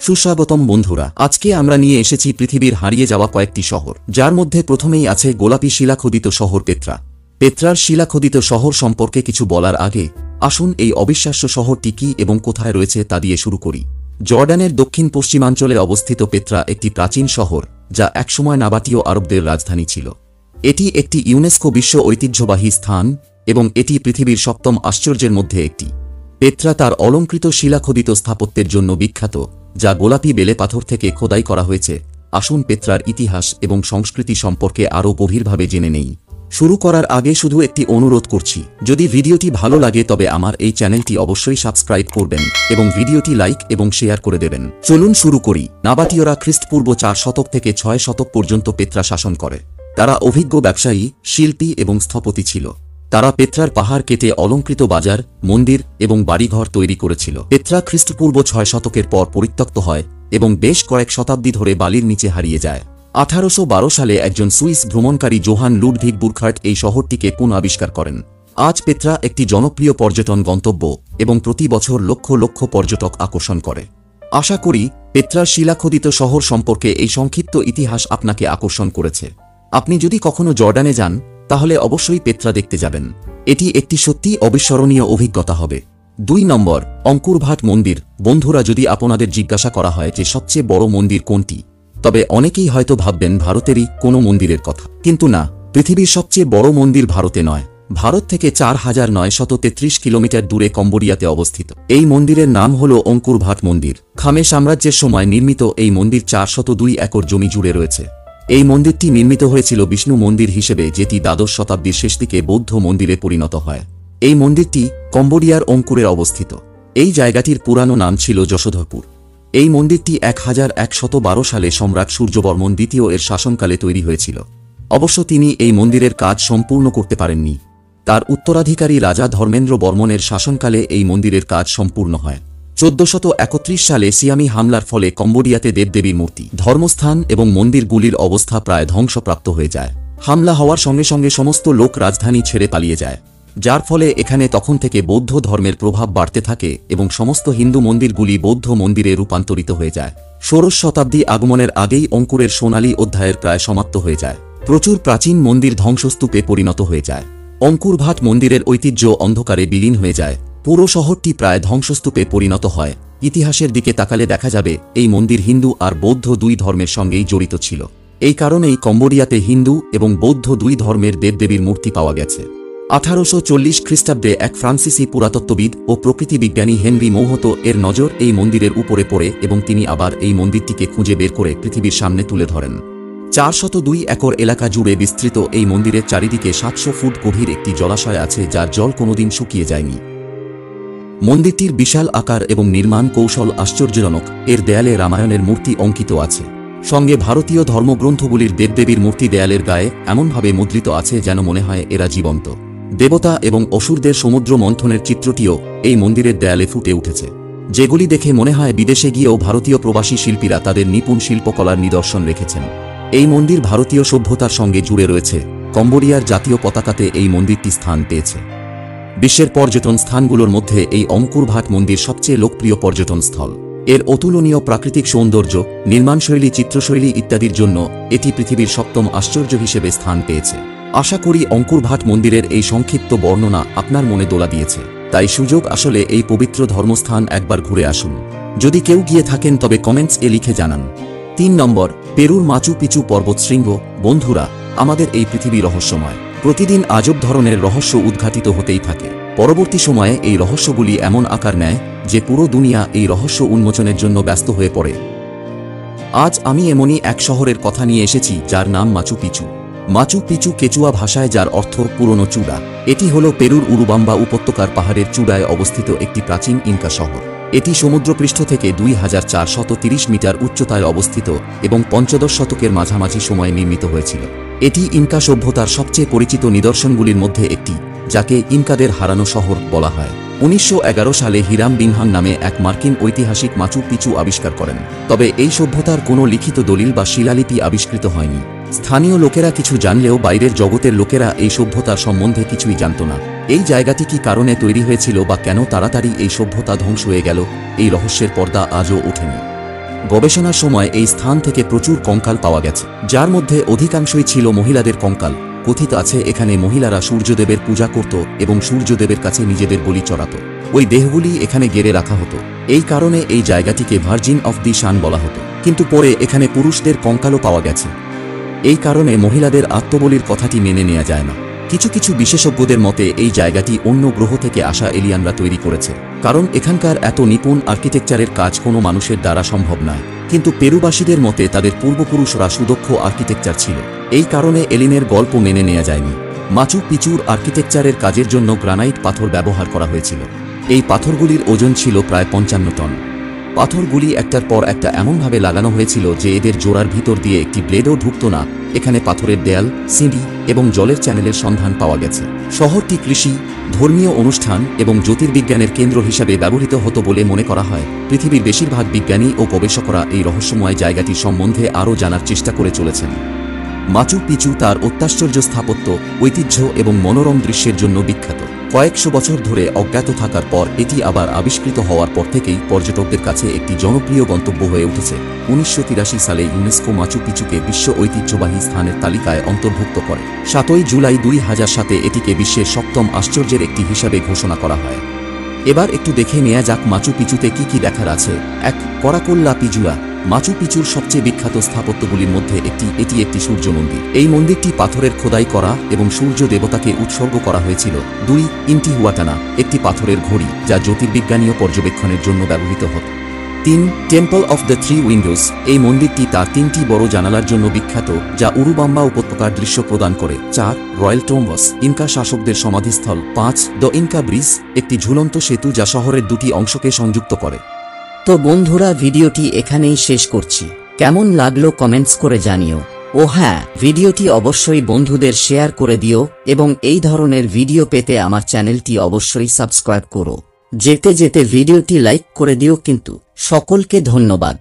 সুস্বাগতম বন্ধুরা, আজকে আমরা নিয়ে এসেছি পৃথিবীর হারিয়ে যাওয়া কয়েকটি শহর, যার মধ্যে প্রথমেই আছে গোলাপি শিলাখোদিত শহর পেত্রা। পেত্রার শিলাখোদিত শহর সম্পর্কে কিছু বলার আগে আসুন এই অবিশ্বাস্য শহরটি কি এবং কোথায় রয়েছে তা দিয়ে শুরু করি। জর্ডানের দক্ষিণ পশ্চিমাঞ্চলে অবস্থিত পেত্রা একটি প্রাচীন শহর, যা একসময় নাবাতীয় আরবদের রাজধানী ছিল। এটি একটি ইউনেস্কো বিশ্ব ঐতিহ্যবাহী স্থান এবং এটি পৃথিবীর সপ্তম আশ্চর্যের মধ্যে একটি। পেত্রা তার অলঙ্কৃত শিলাখোদিত স্থাপত্যের জন্য বিখ্যাত, যা গোলাপি বেলে পাথর থেকে খোদাই করা হয়েছে। আসুন পেত্রার ইতিহাস এবং সংস্কৃতি সম্পর্কে আরও গভীরভাবে জেনে নেই। শুরু করার আগে শুধু একটি অনুরোধ করছি, যদি ভিডিওটি ভালো লাগে তবে আমার এই চ্যানেলটি অবশ্যই সাবস্ক্রাইব করবেন এবং ভিডিওটি লাইক এবং শেয়ার করে দেবেন। চলুন শুরু করি। নাবাতীয়রা খ্রিস্টপূর্ব 4 শতক থেকে 6 শতক পর্যন্ত পেত্রা শাসন করে। তারা অভিজ্ঞ ব্যবসায়ী, শিল্পী এবং স্থপতি ছিল। তারা পেত্রার পাহাড় কেটে অলঙ্কৃত বাজার, মন্দির এবং বাড়িঘর তৈরি করেছিল। পেত্রা খ্রিস্টপূর্ব 6 শতকের পর পরিত্যক্ত হয় এবং বেশ কয়েক শতাব্দী ধরে বালির নিচে হারিয়ে যায়। 1812 সালে একজন সুইস ভ্রমণকারী জোহান লুডভিগ বুরখার্ট এই শহরটিকে পুনঃআবিষ্কার করেন। আজ পেত্রা একটি জনপ্রিয় পর্যটন গন্তব্য এবং প্রতি বছর লক্ষ লক্ষ পর্যটক আকর্ষণ করে। আশা করি পেত্রার শিলাখোদিত শহর সম্পর্কে এই সংক্ষিপ্ত ইতিহাস আপনাকে আকর্ষণ করেছে। আপনি যদি কখনো জর্ডানে যান তাহলে অবশ্যই পেত্রা দেখতে যাবেন। এটি একটি সত্যি অবিস্মরণীয় অভিজ্ঞতা হবে। 2 নম্বর, অঙ্কুরভাট মন্দির। বন্ধুরা, যদি আপনাদের জিজ্ঞাসা করা হয় যে সবচেয়ে বড় মন্দির কোনটি, তবে অনেকেই হয়তো ভাববেন ভারতেরই কোনো মন্দিরের কথা। কিন্তু না, পৃথিবীর সবচেয়ে বড় মন্দির ভারতে নয়। ভারত থেকে 4933 কিলোমিটার দূরে কম্বোডিয়াতে অবস্থিত। এই মন্দিরের নাম হল অঙ্কুরভাট মন্দির। খামে সাম্রাজ্যের সময় নির্মিত এই মন্দির 402 একর জমি জুড়ে রয়েছে। এই মন্দিরটি নির্মিত হয়েছিল বিষ্ণু মন্দির হিসেবে, যেটি দ্বাদশ শতাব্দীর শেষ দিকে বৌদ্ধ মন্দিরে পরিণত হয়। এই মন্দিরটি কম্বোডিয়ার অঙ্কুরে অবস্থিত। এই জায়গাটির পুরানো নাম ছিল যশোধরপুর। এই মন্দিরটি 1112 সালে সম্রাট সূর্যবর্মন দ্বিতীয় এর শাসনকালে তৈরি হয়েছিল। অবশ্য তিনি এই মন্দিরের কাজ সম্পূর্ণ করতে পারেননি। তার উত্তরাধিকারী রাজা ধর্মেন্দ্র বর্মনের শাসনকালে এই মন্দিরের কাজ সম্পূর্ণ হয়। 1431 সালে সিয়ামি হামলার ফলে কম্বোডিয়াতে দেবদেবীর মূর্তি, ধর্মস্থান এবং মন্দিরগুলির অবস্থা প্রায় ধ্বংসপ্রাপ্ত হয়ে যায়। হামলা হওয়ার সঙ্গে সঙ্গে সমস্ত লোক রাজধানী ছেড়ে পালিয়ে যায়, যার ফলে এখানে তখন থেকে বৌদ্ধ ধর্মের প্রভাব বাড়তে থাকে এবং সমস্ত হিন্দু মন্দিরগুলি বৌদ্ধ মন্দিরে রূপান্তরিত হয়ে যায়। ষোড়শ শতাব্দী আগমনের আগেই অঙ্কুরের সোনালী অধ্যায়ের প্রায় সমাপ্ত হয়ে যায়। প্রচুর প্রাচীন মন্দির ধ্বংসস্তূপে পরিণত হয়ে যায়। অঙ্কুরভাট মন্দিরের ঐতিহ্য অন্ধকারে বিলীন হয়ে যায়। পুরো শহরটি প্রায় ধ্বংসস্তূপে পরিণত হয়। ইতিহাসের দিকে তাকালে দেখা যাবে এই মন্দির হিন্দু আর বৌদ্ধ 2 ধর্মের সঙ্গেই জড়িত ছিল। এই কারণেই কম্বোডিয়াতে হিন্দু এবং বৌদ্ধ 2 ধর্মের দেবদেবীর মূর্তি পাওয়া গেছে। 1840 খ্রিস্টাব্দে এক ফ্রান্সিসি পুরাতত্ত্ববিদ ও প্রকৃতিবিজ্ঞানী হেনরি মৌহত এর নজর এই মন্দিরের উপরে পড়ে এবং তিনি আবার এই মন্দিরটিকে খুঁজে বের করে পৃথিবীর সামনে তুলে ধরেন। 402 একর এলাকা জুড়ে বিস্তৃত এই মন্দিরের চারিদিকে 700 ফুট গভীর একটি জলাশয় আছে, যার জল কোনোদিন শুকিয়ে যায়নি। মন্দিরটির বিশাল আকার এবং নির্মাণ কৌশল আশ্চর্যজনক। এর দেয়ালে রামায়ণের মূর্তি অঙ্কিত আছে। সঙ্গে ভারতীয় ধর্মগ্রন্থগুলির দেবদেবীর মূর্তি দেয়ালের গায়ে এমনভাবে মুদ্রিত আছে যেন মনে হয় এরা জীবন্ত। দেবতা এবং অসুরদের সমুদ্র মন্থনের চিত্রটিও এই মন্দিরের দেয়ালে ফুটে উঠেছে, যেগুলি দেখে মনে হয় বিদেশে গিয়েও ভারতীয় প্রবাসী শিল্পীরা তাদের নিপুণ শিল্পকলার নিদর্শন রেখেছেন। এই মন্দির ভারতীয় সভ্যতার সঙ্গে জুড়ে রয়েছে। কম্বোডিয়ার জাতীয় পতাকাতে এই মন্দিরটি স্থান পেয়েছে। বিশ্বের পর্যটন স্থানগুলোর মধ্যে এই অঙ্কুরভাট মন্দির সবচেয়ে লোকপ্রিয় পর্যটন স্থল। এর অতুলনীয় প্রাকৃতিক সৌন্দর্য, নির্মাণশৈলী, চিত্রশৈলী ইত্যাদির জন্য এটি পৃথিবীর সপ্তম আশ্চর্য হিসেবে স্থান পেয়েছে। আশা করি অঙ্কুরভাট মন্দিরের এই সংক্ষিপ্ত বর্ণনা আপনার মনে দোলা দিয়েছে। তাই সুযোগ আসলে এই পবিত্র ধর্মস্থান একবার ঘুরে আসুন। যদি কেউ গিয়ে থাকেন তবে কমেন্টস এ লিখে জানান। 3 নম্বর, পেরুর মাচু পিচু পর্বতশৃঙ্গ। বন্ধুরা, আমাদের এই পৃথিবী রহস্যময়। প্রতিদিন আজব ধরনের রহস্য উদ্ঘাটিত হতেই থাকে। পরবর্তী সময়ে এই রহস্যগুলি এমন আকার নেয় যে পুরো দুনিয়া এই রহস্য উন্মোচনের জন্য ব্যস্ত হয়ে পড়ে। আজ আমি এমনই এক শহরের কথা নিয়ে এসেছি যার নাম Machu Picchu. Machu Picchu Quechua ভাষায়, যার অর্থ পুরনো চূড়া। এটি হল পেরুর উরুবাম্বা উপত্যকার পাহাড়ের চূড়ায় অবস্থিত একটি প্রাচীন ইনকা শহর। এটি সমুদ্রপৃষ্ঠ থেকে 2430 মিটার উচ্চতায় অবস্থিত এবং 15 শতকের মাঝামাঝি সময়ে নির্মিত হয়েছিল। এটি ইনকা সভ্যতার সবচেয়ে পরিচিত নিদর্শনগুলির মধ্যে একটি, যাকে ইনকাদের হারানো শহর বলা হয়। 1911 সালে হিরাম বিনহান নামে এক মার্কিন ঐতিহাসিক মাচু পিচু আবিষ্কার করেন। তবে এই সভ্যতার কোনো লিখিত দলিল বা শিলালিপি আবিষ্কৃত হয়নি। স্থানীয় লোকেরা কিছু জানলেও বাইরের জগতের লোকেরা এই সভ্যতার সম্বন্ধে কিছুই জানত না। এই জায়গাটি কি কারণে তৈরি হয়েছিল বা কেন তাড়াতাড়ি এই সভ্যতা ধ্বংস হয়ে গেল, এই রহস্যের পর্দা আজও ওঠেনি। গবেষণার সময় এই স্থান থেকে প্রচুর কঙ্কাল পাওয়া গেছে, যার মধ্যে অধিকাংশই ছিল মহিলাদের কঙ্কাল। কথিত আছে এখানে মহিলারা সূর্যদেবের পূজা করত এবং সূর্যদেবের কাছে নিজেদের বলি চড়াত। ওই দেহগুলি এখানে গেড়ে রাখা হতো। এই কারণে এই জায়গাটিকে ভার্জিন অফ দি সান বলা হতো। কিন্তু পরে এখানে পুরুষদের কঙ্কালও পাওয়া গেছে। এই কারণে মহিলাদের আত্মবলির কথাটি মেনে নেওয়া যায় না। কিছু কিছু বিশেষজ্ঞদের মতে এই জায়গাটি অন্য গ্রহ থেকে আসা এলিয়ানরা তৈরি করেছে, কারণ এখানকার এত নিপুণ আর্কিটেকচারের কাজ কোনো মানুষের দ্বারা সম্ভব নয়। কিন্তু পেরুবাসীদের মতে তাদের পূর্বপুরুষরা সুদক্ষ আর্কিটেকচার ছিল, এই কারণে এলিনের গল্প মেনে নেওয়া যায়নি। মাচু পিচুর আর্কিটেকচারের কাজের জন্য গ্রানাইট পাথর ব্যবহার করা হয়েছিল। এই পাথরগুলির ওজন ছিল প্রায় 55 টন। পাথরগুলি একটার পর একটা এমনভাবে লাগানো হয়েছিল যে এদের জোড়ার ভিতর দিয়ে একটি ব্লেডও ঢুকত না। এখানে পাথরের দেয়াল, সিঁড়ি এবং জলের চ্যানেলের সন্ধান পাওয়া গেছে। শহরটি কৃষি, ধর্মীয় অনুষ্ঠান এবং জ্যোতির্বিজ্ঞানের কেন্দ্র হিসাবে ব্যবহৃত হতো বলে মনে করা হয়। পৃথিবীর বেশিরভাগ বিজ্ঞানী ও গবেষকরা এই রহস্যময় জায়গাটি সম্বন্ধে আরও জানার চেষ্টা করে চলেছেন। মাচু পিচু তার অত্যাশ্চর্য স্থাপত্য, ঐতিহ্য এবং মনোরম দৃশ্যের জন্য বিখ্যাত। কয়েকশো বছর ধরে অজ্ঞাত থাকার পর এটি আবার আবিষ্কৃত হওয়ার পর থেকেই পর্যটকদের কাছে একটি জনপ্রিয় গন্তব্য হয়ে উঠেছে। 1983 সালে ইউনেস্কো মাচু পিচুকে বিশ্ব ঐতিহ্যবাহী স্থানের তালিকায় অন্তর্ভুক্ত করে। 7 জুলাই 2007 এটিকে বিশ্বের 7ম আশ্চর্যের একটি হিসাবে ঘোষণা করা হয়। এবার একটু দেখে নেওয়া যাক মাচু পিচুতে কি কি দেখার আছে। 1. করাকোল্লা পিজুয়া। মাচু পিচুর সবচেয়ে বিখ্যাত স্থাপত্যগুলির মধ্যে এটি একটি সূর্য মন্দির। এই মন্দিরটি পাথরের খোদাই করা এবং সূর্য দেবতাকে উৎসর্গ করা হয়েছিল। 2. ইন্টিহুয়াটানা, একটি পাথরের ঘড়ি যা জ্যোতির্বিজ্ঞানীয় পর্যবেক্ষণের জন্য ব্যবহৃত হতো। 3. Temple of the 3 Windows. এই মন্দিরটি তার 3টি বড় জানালার জন্য বিখ্যাত, যা উরুবাম্বা উপত্যকার দৃশ্য প্রদান করে। 4. রয়্যাল টোম্বস, ইনকা শাসকদের সমাধিস্থল। 5. দ্য ইনকা ব্রিজ, একটি ঝুলন্ত সেতু যা শহরের দুটি অংশকে সংযুক্ত করে। তো বন্ধুরা, ভিডিওটি এখানেই শেষ করছি। কেমন লাগলো কমেন্টস করে জানিও। ও হ্যাঁ, ভিডিওটি অবশ্যই বন্ধুদের শেয়ার করে দিও এবং এই ধরনের ভিডিও পেতে আমার চ্যানেলটি অবশ্যই সাবস্ক্রাইব করো। যেতে যেতে ভিডিওটি লাইক করে দিও কিন্তু। সকলকে ধন্যবাদ।